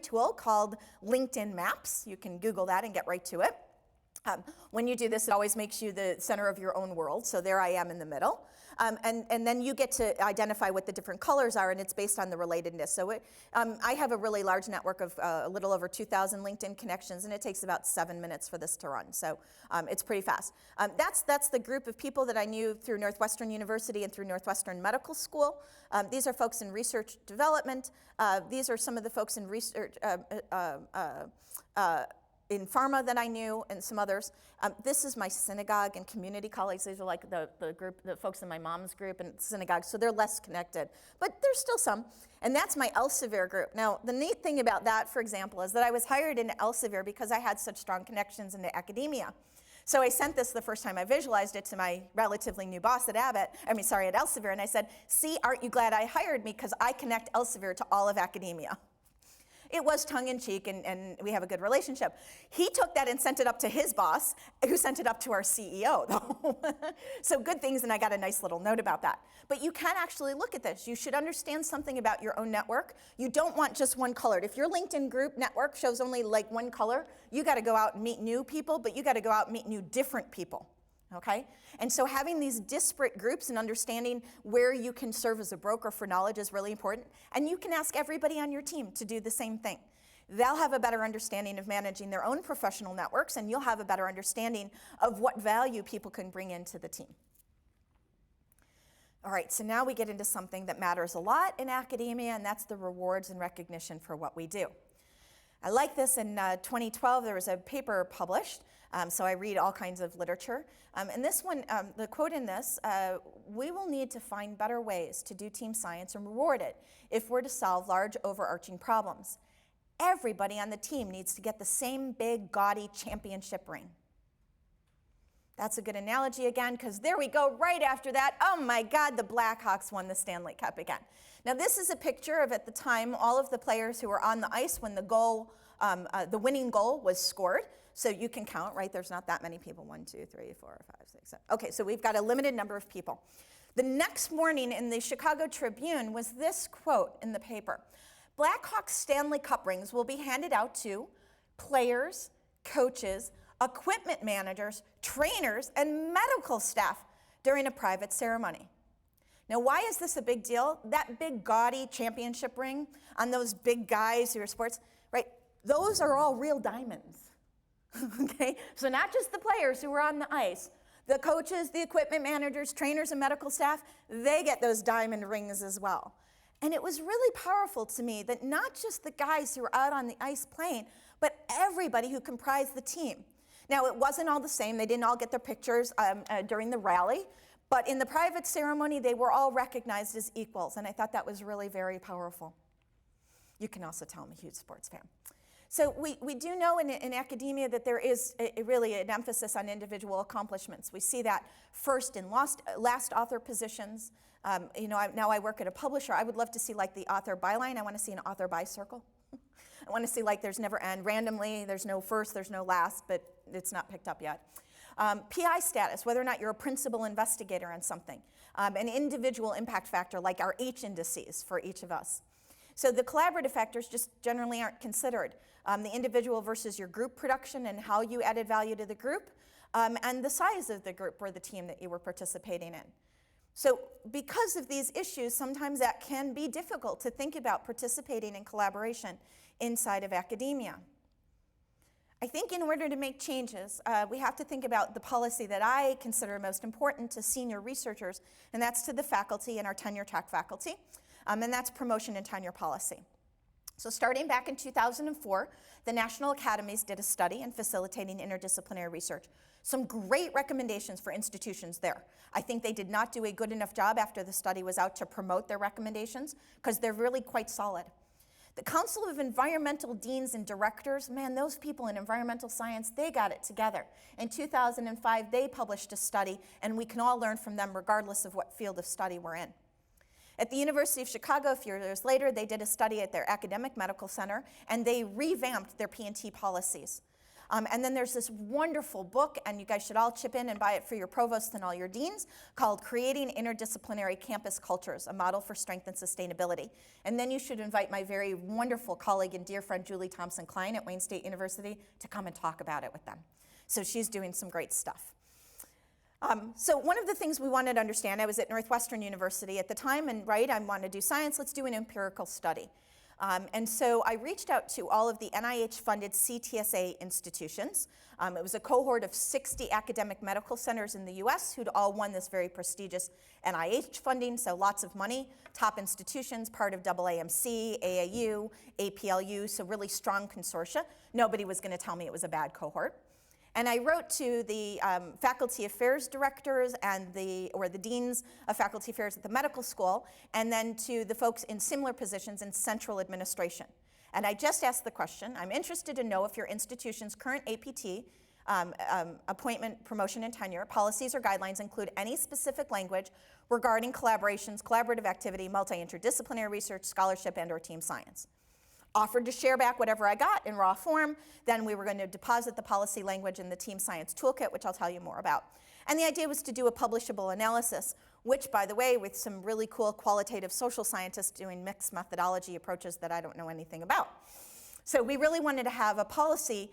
tool called LinkedIn Maps. You can Google that and get right to it. When you do this, it always makes you the center of your own world. So there I am in the middle. And then you get to identify what the different colors are, and it's based on the relatedness. So I have a really large network of a little over 2,000 LinkedIn connections, and it takes about 7 minutes for this to run. So it's pretty fast. That's the group of people that I knew through Northwestern University and through Northwestern Medical School. These are folks in research development. These are some of the folks in research in pharma that I knew, and some others. This is my synagogue and community colleagues. These are like the group, the folks in my mom's group and synagogue, so they're less connected. But there's still some, and that's my Elsevier group. Now, the neat thing about that, for example, is that I was hired into Elsevier because I had such strong connections into academia. So I sent this the first time I visualized it to my relatively new boss at Elsevier, and I said, see, aren't you glad I hired me, because I connect Elsevier to all of academia. It was tongue-in-cheek, and we have a good relationship. He took that and sent it up to his boss, who sent it up to our CEO, though. So good things, and I got a nice little note about that. But you can actually look at this. You should understand something about your own network. You don't want just one colored. If your LinkedIn group network shows only like one color, you got to go out and meet new people, but you got to go out and meet new different people. Okay? And so having these disparate groups and understanding where you can serve as a broker for knowledge is really important. And you can ask everybody on your team to do the same thing. They'll have a better understanding of managing their own professional networks, and you'll have a better understanding of what value people can bring into the team. All right, so now we get into something that matters a lot in academia, and that's the rewards and recognition for what we do. I like this. In 2012, there was a paper published, so I read all kinds of literature. And this one, the quote in this, we will need to find better ways to do team science and reward it if we're to solve large overarching problems. Everybody on the team needs to get the same big, gaudy championship ring. That's a good analogy again, because there we go right after that. Oh my God, the Blackhawks won the Stanley Cup again. Now this is a picture of, at the time, all of the players who were on the ice when the goal, the winning goal was scored. So you can count, right? There's not that many people. 1, 2, 3, 4, 5, 6, 7. Okay, so we've got a limited number of people. The next morning in the Chicago Tribune was this quote in the paper. Blackhawks Stanley Cup rings will be handed out to players, coaches, equipment managers, trainers, and medical staff during a private ceremony. Now, why is this a big deal? That big gaudy championship ring on those big guys who are sports, right? Those are all real diamonds, okay? So not just the players who were on the ice, the coaches, the equipment managers, trainers, and medical staff, they get those diamond rings as well. And it was really powerful to me that not just the guys who were out on the ice playing, but everybody who comprised the team. Now, it wasn't all the same. They didn't all get their pictures during the rally, but in the private ceremony, they were all recognized as equals, and I thought that was really very powerful. You can also tell I'm a huge sports fan. So we do know in academia that there is really an emphasis on individual accomplishments. We see that first in last author positions. Now I work at a publisher. I would love to see like the author byline. I want to see an author by circle. I want to see like there's never end. Randomly, there's no first, there's no last, but it's not picked up yet. PI status, whether or not you're a principal investigator on something. An individual impact factor like our H indices for each of us. So the collaborative factors just generally aren't considered. The individual versus your group production and how you added value to the group, and the size of the group or the team that you were participating in. So because of these issues, sometimes that can be difficult to think about participating in collaboration inside of academia. I think in order to make changes, we have to think about the policy that I consider most important to senior researchers, and that's to the faculty and our tenure track faculty, and that's promotion and tenure policy. So starting back in 2004, the National Academies did a study in facilitating interdisciplinary research. Some great recommendations for institutions there. I think they did not do a good enough job after the study was out to promote their recommendations, because they're really quite solid. The Council of Environmental Deans and Directors, man, those people in environmental science, they got it together. In 2005, they published a study, and we can all learn from them regardless of what field of study we're in. At the University of Chicago, a few years later, they did a study at their academic medical center, and they revamped their P&T policies. And then there's this wonderful book, and you guys should all chip in and buy it for your provosts and all your deans, called Creating Interdisciplinary Campus Cultures, a Model for Strength and Sustainability. And then you should invite my very wonderful colleague and dear friend Julie Thompson-Klein at Wayne State University to come and talk about it with them. So she's doing some great stuff. So one of the things we wanted to understand, I was at Northwestern University at the time, and I wanted to do science, let's do an empirical study. And so I reached out to all of the NIH-funded CTSA institutions. It was a cohort of 60 academic medical centers in the US who'd all won this very prestigious NIH funding, so lots of money, top institutions, part of AAMC, AAU, APLU, so really strong consortia. Nobody was going to tell me it was a bad cohort. And I wrote to the faculty affairs directors and the deans of faculty affairs at the medical school, and then to the folks in similar positions in central administration. And I just asked the question, I'm interested to know if your institution's current APT, appointment, promotion, and tenure, policies or guidelines include any specific language regarding collaborations, collaborative activity, multi-interdisciplinary research, scholarship, and/or team science. Offered to share back whatever I got in raw form. Then we were going to deposit the policy language in the Team Science Toolkit, which I'll tell you more about. And the idea was to do a publishable analysis, which, by the way, with some really cool qualitative social scientists doing mixed methodology approaches that I don't know anything about. So we really wanted to have a policy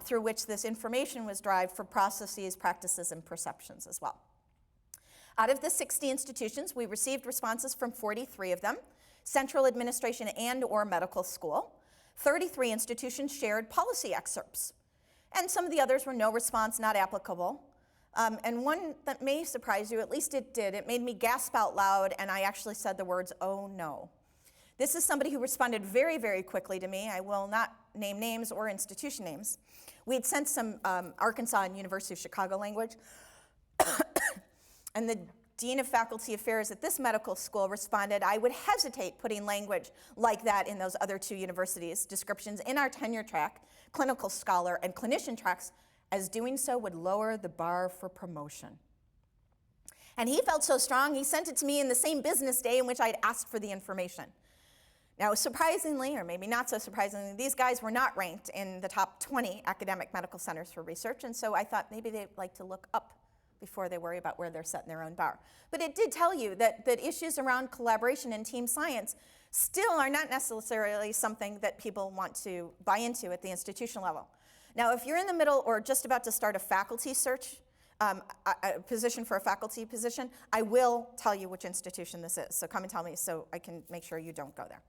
through which this information was derived for processes, practices, and perceptions as well. Out of the 60 institutions, we received responses from 43 of them. Central administration and/or medical school. 33 institutions shared policy excerpts. And some of the others were no response, not applicable. And one that may surprise you, at least it did, it made me gasp out loud, and I actually said the words, "Oh no." This is somebody who responded very, very quickly to me. I will not name names or institution names. We had sent some Arkansas and University of Chicago language, and the Dean of Faculty Affairs at this medical school responded, "I would hesitate putting language like that in those other two universities' descriptions in our tenure track, clinical scholar, and clinician tracks, as doing so would lower the bar for promotion." And he felt so strong, he sent it to me in the same business day in which I'd asked for the information. Now, surprisingly, or maybe not so surprisingly, these guys were not ranked in the top 20 academic medical centers for research, and so I thought maybe they'd like to look up before they worry about where they're setting their own bar. But it did tell you that issues around collaboration and team science still are not necessarily something that people want to buy into at the institutional level. Now, if you're in the middle or just about to start a faculty search, a position for a faculty position, I will tell you which institution this is. So come and tell me so I can make sure you don't go there.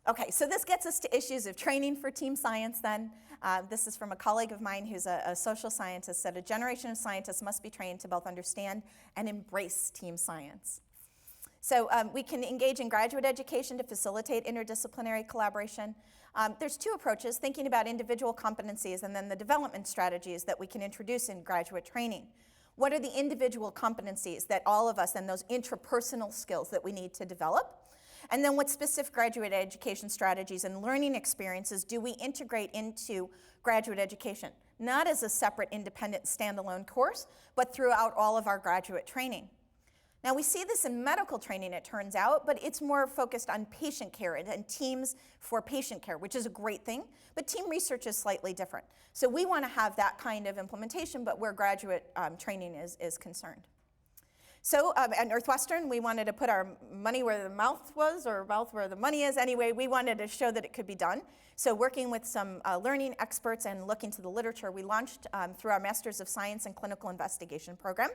Okay, so this gets us to issues of training for team science then. This is from a colleague of mine who's a social scientist, said a generation of scientists must be trained to both understand and embrace team science. So we can engage in graduate education to facilitate interdisciplinary collaboration. There's two approaches, thinking about individual competencies and then the development strategies that we can introduce in graduate training. What are the individual competencies that all of us and those intrapersonal skills that we need to develop? And then what specific graduate education strategies and learning experiences do we integrate into graduate education? Not as a separate, independent, standalone course, but throughout all of our graduate training. Now, we see this in medical training, it turns out, but it's more focused on patient care and teams for patient care, which is a great thing, but team research is slightly different. So we want to have that kind of implementation, but where graduate training is concerned. So at Northwestern, we wanted to put our money where the mouth was, or mouth where the money is. Anyway, we wanted to show that it could be done. So working with some learning experts and looking to the literature, we launched through our Masters of Science and Clinical Investigation program,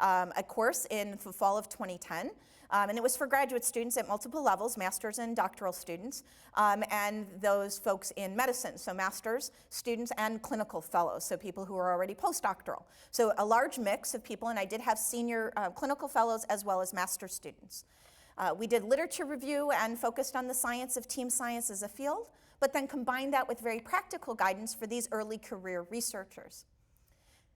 a course in the fall of 2010. And it was for graduate students at multiple levels, master's and doctoral students, and those folks in medicine, so master's students and clinical fellows, so people who are already postdoctoral. So a large mix of people, and I did have senior clinical fellows as well as master's students. We did literature review and focused on the science of team science as a field, but then combined that with very practical guidance for these early career researchers.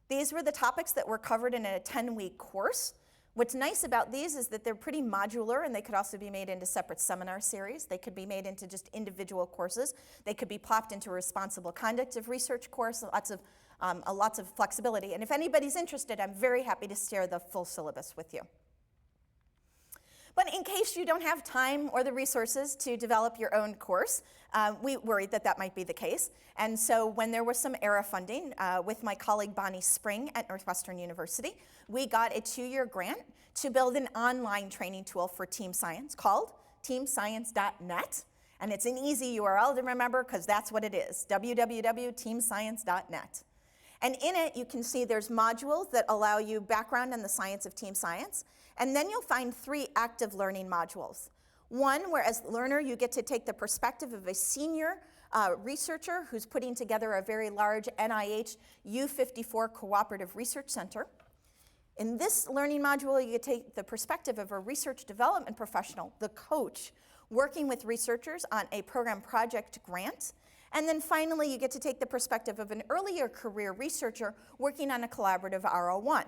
These were the topics that were covered in a 10-week course. What's nice about these is that they're pretty modular, and they could also be made into separate seminar series. They could be made into just individual courses. They could be plopped into a responsible conduct of research course, lots of flexibility. And if anybody's interested, I'm very happy to share the full syllabus with you. But in case you don't have time or the resources to develop your own course, we worried that that might be the case. And so when there was some ERA funding with my colleague Bonnie Spring at Northwestern University, we got a 2-year grant to build an online training tool for team science called teamscience.net. And it's an easy URL to remember because that's what it is, www.teamscience.net. And in it, you can see there's modules that allow you background in the science of team science. And then you'll find 3 active learning modules. One, where as a learner, you get to take the perspective of a senior researcher who's putting together a very large NIH U54 Cooperative Research Center. In this learning module, you get to take the perspective of a research development professional, the coach, working with researchers on a program project grant. And then finally, you get to take the perspective of an earlier career researcher working on a collaborative R01.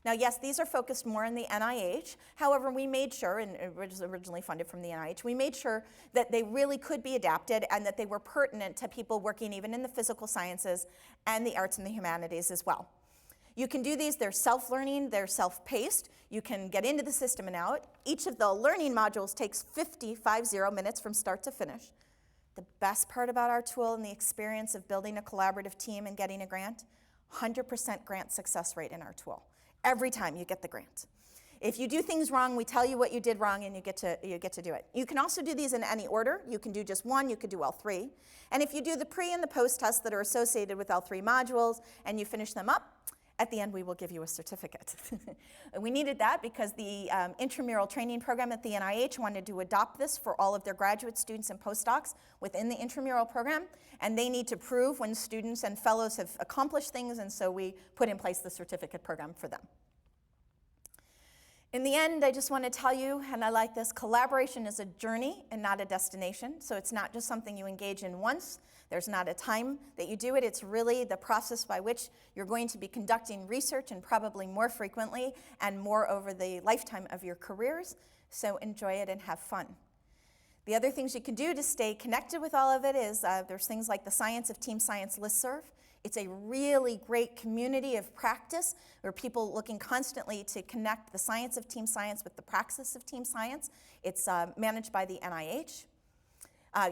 Now, yes, these are focused more on the NIH. However, we made sure, and it was originally funded from the NIH, we made sure that they really could be adapted and that they were pertinent to people working even in the physical sciences and the arts and the humanities as well. You can do these, they're self-learning, they're self-paced. You can get into the system and out. Each of the learning modules takes 50 minutes from start to finish. The best part about our tool and the experience of building a collaborative team and getting a grant, 100% grant success rate in our tool. Every time you get the grant. If you do things wrong, we tell you what you did wrong and you get to do it. You can also do these in any order. You can do just one, you could do all 3. And if you do the pre and the post tests that are associated with all 3 modules and you finish them up, at the end we will give you a certificate. We needed that because the intramural training program at the NIH wanted to adopt this for all of their graduate students and postdocs within the intramural program, and they need to prove when students and fellows have accomplished things, and so we put in place the certificate program for them. In the end, I just want to tell you, and I like this, collaboration is a journey and not a destination. So it's not just something you engage in once. There's not a time that you do it. It's really the process by which you're going to be conducting research, and probably more frequently and more over the lifetime of your careers. So enjoy it and have fun. The other things you can do to stay connected with all of it is there's things like the Science of Team Science listserv. It's a really great community of practice where people looking constantly to connect the science of team science with the praxis of team science. It's managed by the NIH.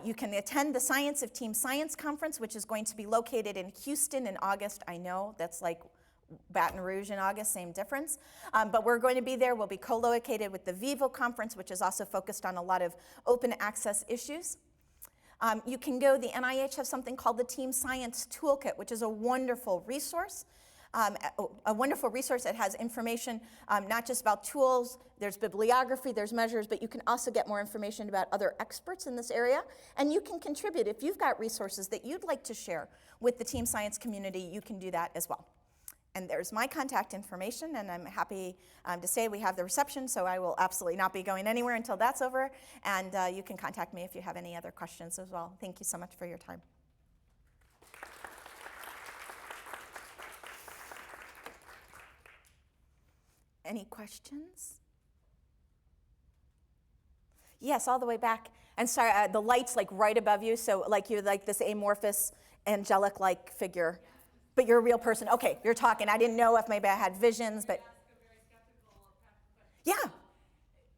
You can attend the Science of Team Science conference, which is going to be located in Houston in August. I know that's like Baton Rouge in August, same difference. But we're going to be there. We'll be co-located with the Vivo conference, which is also focused on a lot of open access issues. You can go, the NIH has something called the Team Science Toolkit, which is a wonderful resource. That has information not just about tools, there's bibliography, there's measures, but you can also get more information about other experts in this area. And you can contribute. If you've got resources that you'd like to share with the team science community, you can do that as well. And there's my contact information, and I'm happy to say we have the reception, so I will absolutely not be going anywhere until that's over. And you can contact me if you have any other questions as well. Thank you so much for your time. Any questions? Yes, all the way back. And sorry, the light's like right above you, so like you're like this amorphous, angelic-like figure. But you're a real person. Okay, you're talking. I didn't know if maybe I had visions, but. Yeah.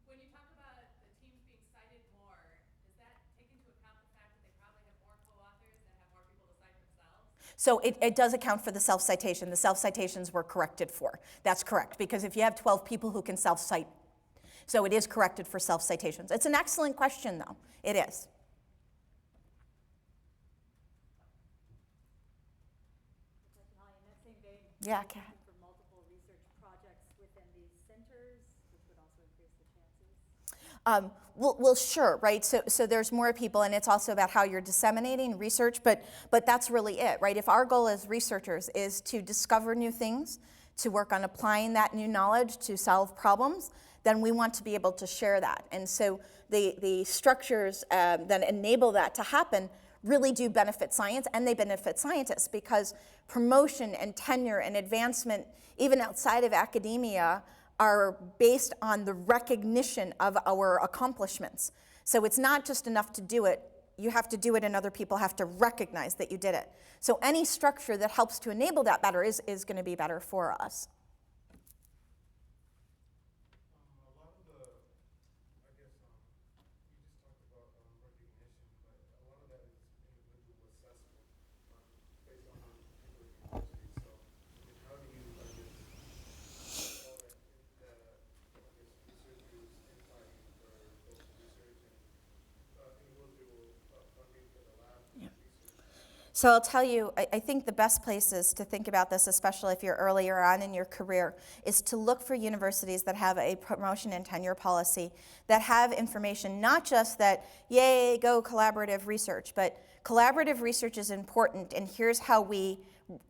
When you talk about the teams being cited more, does that take into account the fact that they probably have more co-authors and have more people to cite themselves? So it does account for the self-citation. The self-citations were corrected for. That's correct, because if you have 12 people who can self-cite, so it is corrected for self-citations. It's an excellent question, though. It is. Yeah, Kat. For multiple research projects within these centers, which would also increase the chances? Well, sure, right? So there's more people, and it's also about how you're disseminating research, but that's really it, right? If our goal as researchers is to discover new things, to work on applying that new knowledge to solve problems, then we want to be able to share that. And so the structures that enable that to happen really do benefit science, and they benefit scientists, because promotion and tenure and advancement, even outside of academia, are based on the recognition of our accomplishments. So it's not just enough to do it, you have to do it and other people have to recognize that you did it. So any structure that helps to enable that better is going to be better for us. A lot of the So I'll tell you, I think the best places to think about this, especially if you're earlier on in your career, is to look for universities that have a promotion and tenure policy, that have information, not just that, yay, go collaborative research, but collaborative research is important, and here's how we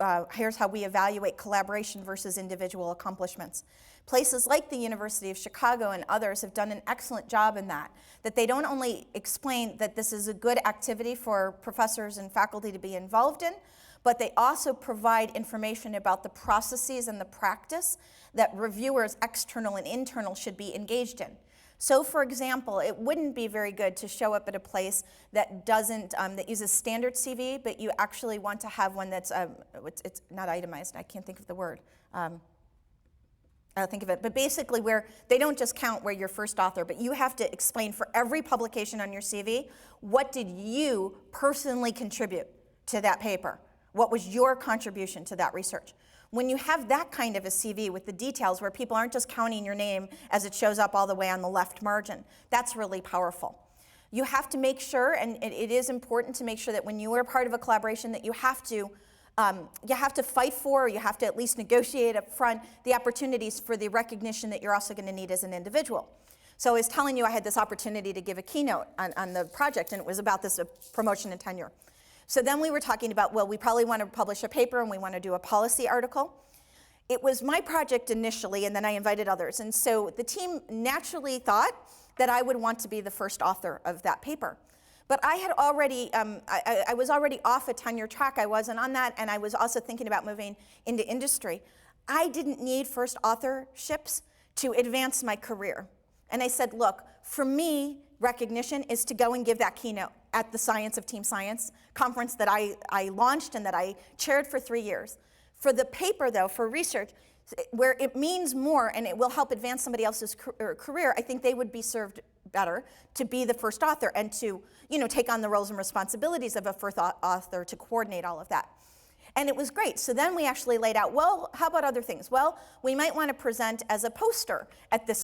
evaluate collaboration versus individual accomplishments. Places like the University of Chicago and others have done an excellent job in that they don't only explain that this is a good activity for professors and faculty to be involved in, but they also provide information about the processes and the practice that reviewers, external and internal, should be engaged in. So, for example, it wouldn't be very good to show up at a place that doesn't, that uses standard CV, but you actually want to have one that's, it's not itemized, I can't think of the word. I'll think of it, but basically where they don't just count where you're first author, but you have to explain for every publication on your CV, what did you personally contribute to that paper? What was your contribution to that research? When you have that kind of a CV with the details where people aren't just counting your name as it shows up all the way on the left margin, that's really powerful. You have to make sure, and it is important to make sure that when you are part of a collaboration that you have to fight for, or you have to at least negotiate up front the opportunities for the recognition that you're also going to need as an individual. So I was telling you I had this opportunity to give a keynote on the project, and it was about this promotion and tenure. So then we were talking about, well, we probably want to publish a paper and we want to do a policy article. It was my project initially, and then I invited others. And so the team naturally thought that I would want to be the first author of that paper. But I had already, I was already off a tenure track. I wasn't on that, and I was also thinking about moving into industry. I didn't need first authorships to advance my career. And I said, look, for me, recognition is to go and give that keynote at the Science of Team Science conference that I launched and that I chaired for 3 years. For the paper, though, for research, where it means more and it will help advance somebody else's career, I think they would be served better to be the first author and to, take on the roles and responsibilities of a first author to coordinate all of that. And it was great. So then we actually laid out, well, how about other things? Well, we might want to present as a poster at this